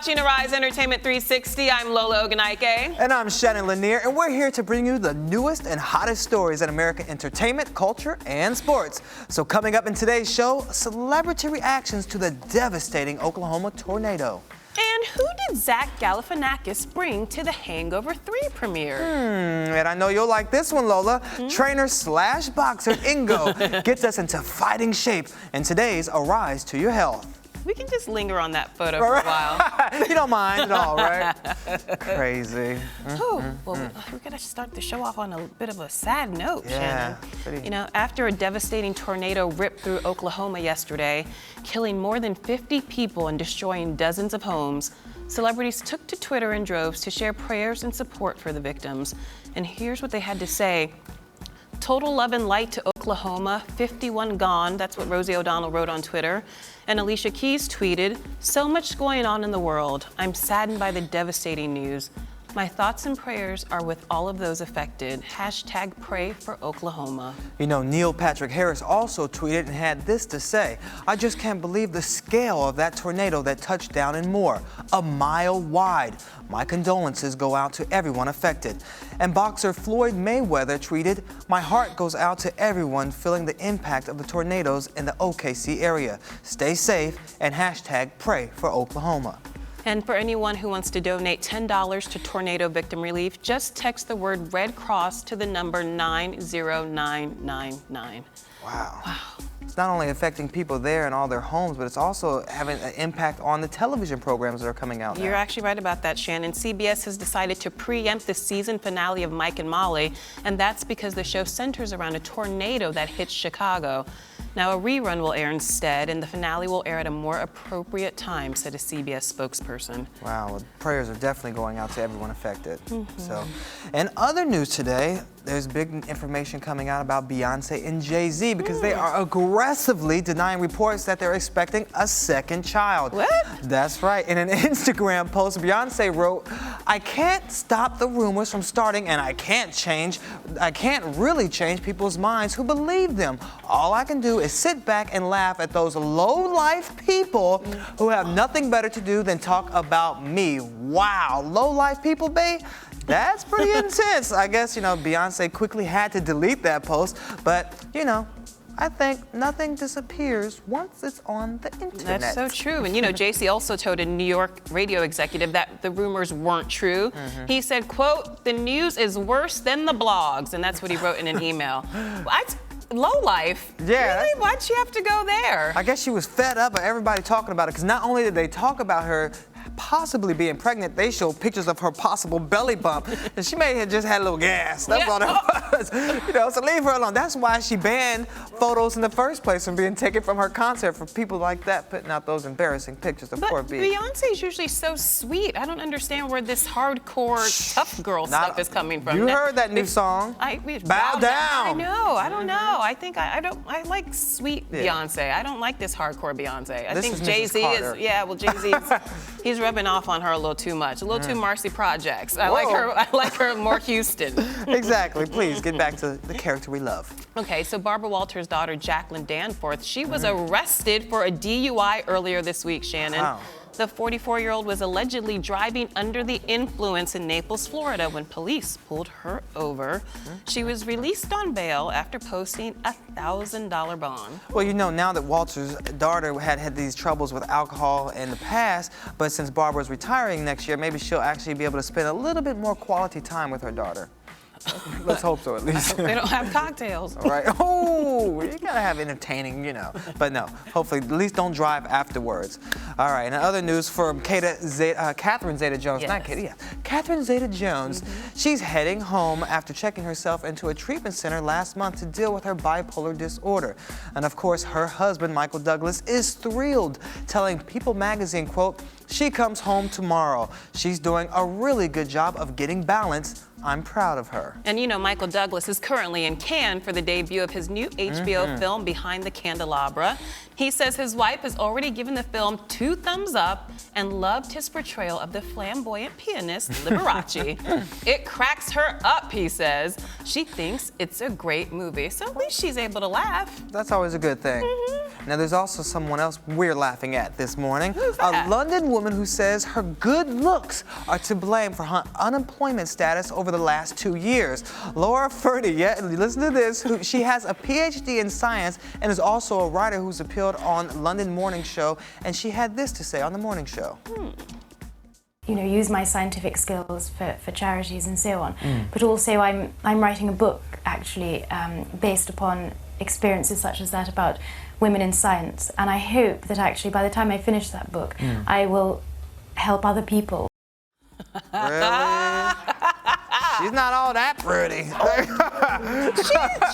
watching Arise Entertainment 360. I'm Lola Ogunike. And I'm Shannon Lanier, and we're here to bring you the newest and hottest stories in American entertainment, culture, and sports. So coming up in today's show, celebrity reactions to the devastating Oklahoma tornado. And who did Zach Galifianakis bring to the Hangover 3 premiere? And I know you'll like this one, Lola. Trainer slash boxer Ingo gets us into fighting shape in today's Arise to Your Health. We can just linger on that photo for a while. You don't mind at all, right? Crazy. Well, we're gonna start the show off on a bit of a sad note, Shannon. You know, after a devastating tornado ripped through Oklahoma yesterday, killing more than 50 people and destroying dozens of homes, celebrities took to Twitter in droves to share prayers and support for the victims. And here's what they had to say. Total love and light to Oklahoma, 51 gone. That's what Rosie O'Donnell wrote on Twitter. And Alicia Keys tweeted, so much going on in the world. I'm saddened by the devastating news. My thoughts and prayers are with all of those affected. Hashtag pray for Oklahoma. You know, Neil Patrick Harris also tweeted and had this to say. I just can't believe the scale of that tornado that touched down in Moore, a mile wide. My condolences go out to everyone affected. And boxer Floyd Mayweather tweeted, my heart goes out to everyone feeling the impact of the tornadoes in the OKC area. Stay safe and hashtag pray for Oklahoma. And for anyone who wants to donate $10 to tornado victim relief, just text the word Red Cross to the number 90999. Wow. It's not only affecting people there and all their homes, but it's also having an impact on the television programs that are coming out now. You're actually right about that, Shannon. CBS has decided to preempt the season finale of Mike and Molly, and that's because the show centers around a tornado that hit Chicago. Now, a rerun will air instead, and the finale will air at a more appropriate time, said a CBS spokesperson. Wow, well, prayers are definitely going out to everyone affected. So, in other news today, there's big information coming out about Beyonce and Jay-Z because they are aggressively denying reports that they're expecting a second child. What? That's right. In an Instagram post, Beyonce wrote, I can't stop the rumors from starting, and I can't really change people's minds who believe them. All I can do is sit back and laugh at those low-life people who have nothing better to do than talk about me. Wow, low-life people, babe? That's pretty intense. I guess, you know, Beyonce quickly had to delete that post, but, you know, I think nothing disappears once it's on the internet. That's so true. And, you know, Jay-Z also told a New York radio executive that the rumors weren't true. He said, quote, the news is worse than the blogs. And that's what he wrote in an email. Low life? Yeah. Really? Why'd she have to go there? I guess she was fed up of everybody talking about it, because not only did they talk about her possibly being pregnant, they showed pictures of her possible belly bump, and she may have just had a little gas. That's all that was. You know, so leave her alone. That's why she banned photos in the first place from being taken from her concert for people like that putting out those embarrassing pictures of poor B. Beyonce's usually so sweet. I don't understand where this hardcore tough girl stuff is coming from. You heard that new song? Bow Down. I know. I don't know. I think I like sweet Beyonce. I don't like this hardcore Beyonce. I think Jay-Z is, well, Jay-Z he's rubbing off on her a little too much, a little too Marcy Projects. I like her more Houston. Exactly. Please get back to the character we love. Okay, so Barbara Walters' daughter, Jacqueline Danforth, she was arrested for a DUI earlier this week, Shannon. Wow. The 44-year-old was allegedly driving under the influence in Naples, Florida, when police pulled her over. She was released on bail after posting a $1,000 bond. Well, you know, now that Walter's daughter had these troubles with alcohol in the past, but since Barbara's retiring next year, maybe she'll actually be able to spend a little bit more quality time with her daughter. Let's hope so, at least. They don't have cocktails. All right. Oh, you gotta have entertaining, you know. But no, hopefully, at least don't drive afterwards. All right. And other news from Catherine Zeta-Jones. Yes. Not Katie, yeah. Catherine Zeta-Jones. She's heading home after checking herself into a treatment center last month to deal with her bipolar disorder. And of course, her husband, Michael Douglas, is thrilled, telling People magazine, quote, she comes home tomorrow. She's doing a really good job of getting balance I'm proud of her. And you know, Michael Douglas is currently in Cannes for the debut of his new HBO film, Behind the Candelabra. He says his wife has already given the film 2 thumbs up and loved his portrayal of the flamboyant pianist Liberace. It cracks her up, he says. She thinks it's a great movie, so at least she's able to laugh. That's always a good thing. Now, there's also someone else we're laughing at this morning. Who's that? A London woman who says her good looks are to blame for her unemployment status over the last 2 years. Laura Ferdy, listen to this, she has a PhD in science and is also a writer who's appeared on London Morning Show, and she had this to say on the morning show. You know, use my scientific skills for charities and so on. But also I'm writing a book, actually, based upon experiences such as that about women in science. And I hope that actually by the time I finish that book, I will help other people. Really? She's not all that pretty.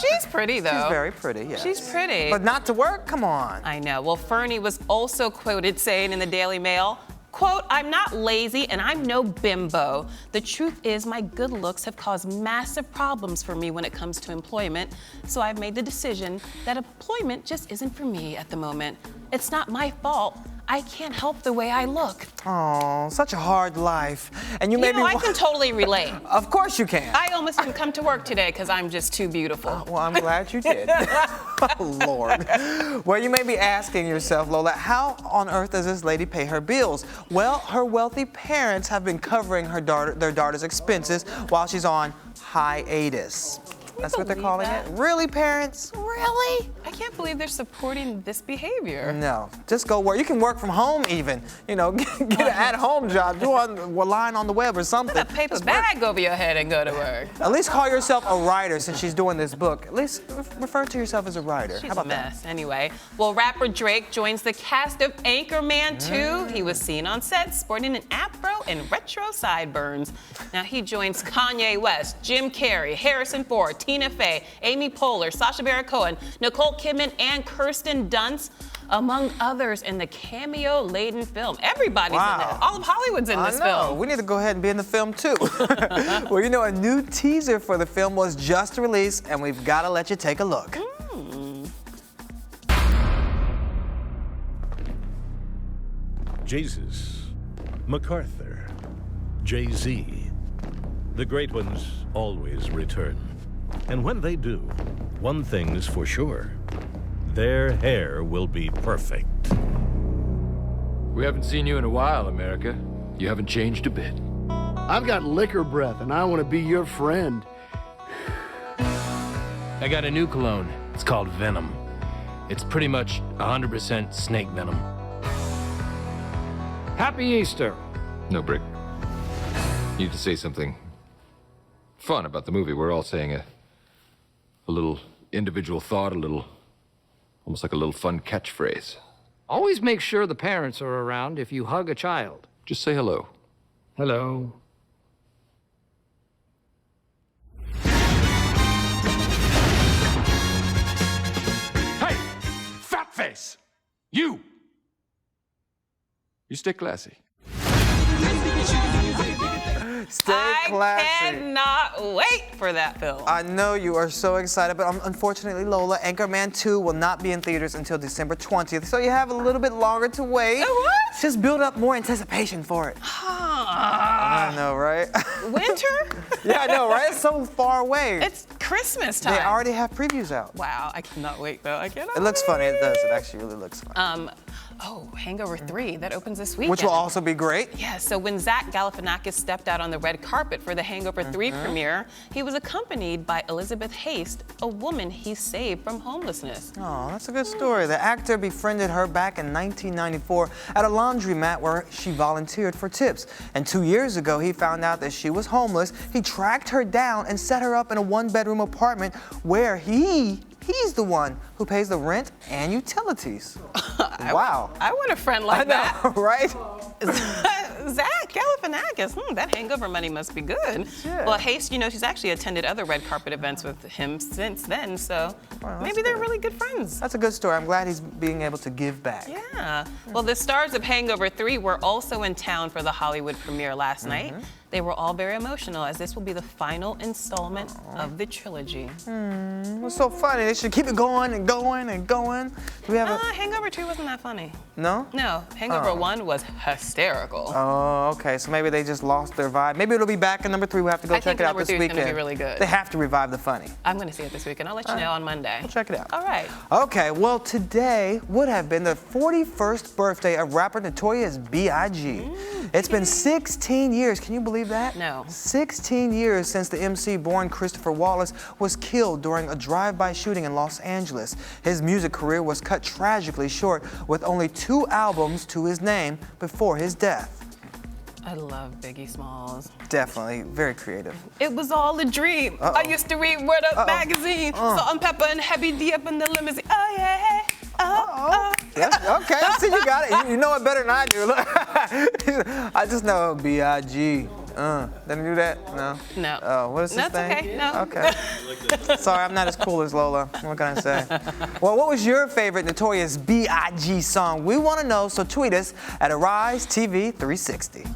She's pretty, though. She's very pretty, yes. She's pretty. But not to work? Come on. I know. Well, Fernie was also quoted saying in the Daily Mail, quote, "I'm not lazy and I'm no bimbo. The truth is my good looks have caused massive problems for me when it comes to employment. So I've made the decision that employment just isn't for me at the moment. It's not my fault. I can't help the way I look." Oh, such a hard life. And you You made know, me I can totally relate. Of course you can. I almost didn't come to work today because I'm just too beautiful. Well, I'm glad you did. Oh, Lord. Well, you may be asking yourself, Lola, how on earth does this lady pay her bills? Well, her wealthy parents have been covering their daughter's expenses while she's on hiatus. That's what they're believe calling that? it. Really, parents? Really? I can't believe they're supporting this behavior. No, just go work. You can work from home even. You know, get an at-home job. Do a line on the web or something. Put a paper bag over your head and go to work. At least call yourself a writer since she's doing this book. At least refer to yourself as a writer. She's How about a mess. Anyway, well, rapper Drake joins the cast of Anchorman 2. He was seen on set sporting an afro and retro sideburns. Now he joins Kanye West, Jim Carrey, Harrison Ford, Tina Fey, Amy Poehler, Sacha Baron Cohen, Nicole Kidman, and Kirsten Dunst, among others, in the cameo-laden film. Everybody's in it. All of Hollywood's in this film. We need to go ahead and be in the film too. Well, you know, a new teaser for the film was just released, and we've got to let you take a look. Jesus, MacArthur, Jay-Z. The great ones always return. And when they do, one thing's for sure. Their hair will be perfect. We haven't seen you in a while, America. You haven't changed a bit. I've got liquor breath, and I want to be your friend. I got a new cologne. It's called Venom. It's pretty much 100% snake venom. Happy Easter. No, Brick. You need to say something fun about the movie. We're all saying a little individual thought, almost like a little fun catchphrase. Always make sure the parents are around if you hug a child. Just say hello. Hello. Hey, fat face! You stay classy. Stay classy. I cannot wait for that film. I know you are so excited, but unfortunately, Lola, Anchorman 2 will not be in theaters until December 20th, so you have a little bit longer to wait. What? Just build up more anticipation for it. I know, right? Winter? Yeah, I know, right? It's so far away. It's Christmas time. They already have previews out. Wow, I cannot wait though. I cannot. It looks wait. funny. It does. It actually really looks funny. Hangover 3, that opens this weekend. Which will also be great. Yeah, so when Zach Galifianakis stepped out on the red carpet for the Hangover 3 premiere, he was accompanied by Elizabeth Haste, a woman he saved from homelessness. Oh, that's a good story. The actor befriended her back in 1994 at a laundromat where she volunteered for tips. And 2 years ago, he found out that she was homeless. He tracked her down and set her up in a one-bedroom apartment where he's the one who pays the rent and utilities. Wow. I want a friend like I know, right? that. Zach Galifianakis. Galifianakis. That hangover money must be good. Yeah. Well, Hayes, she's actually attended other red carpet events with him since then, so maybe they're really good friends. That's a good story. I'm glad he's being able to give back. Yeah. Well, the stars of Hangover 3 were also in town for the Hollywood premiere last night. They were all very emotional, as this will be the final installment of the trilogy. It's so funny. They should keep it going and going and going. Do we have Hangover 2 wasn't that funny. No? No, Hangover 1 was hysterical. Oh, okay. So maybe they just lost their vibe. Maybe it'll be back in number 3. We'll have to go check it out this weekend. Number 3 is going to be really good. They have to revive the funny. I'm going to see it this weekend. I'll let you know on Monday. We'll check it out. All right. Okay, well, today would have been the 41st birthday of rapper Notorious B.I.G. It's been 16 years. Can you believe that? No. 16 years since the MC born Christopher Wallace was killed during a drive-by shooting in Los Angeles. His music career was cut tragically short with only 2 albums to his name before his death. I love Biggie Smalls. Definitely, very creative. It was all a dream. I used to read Word Up magazine. Salt and Pepper and Heavy D up in the limousine. Oh yeah. Oh. Yes, okay, I see you got it. You know it better than I do. Look. I just know B.I.G. Didn't do that? No? No. Oh, what is this That's thing? okay. No. Okay. Sorry, I'm not as cool as Lola. What can I say? Well, what was your favorite Notorious B.I.G. song? We want to know, so tweet us at AriseTV360.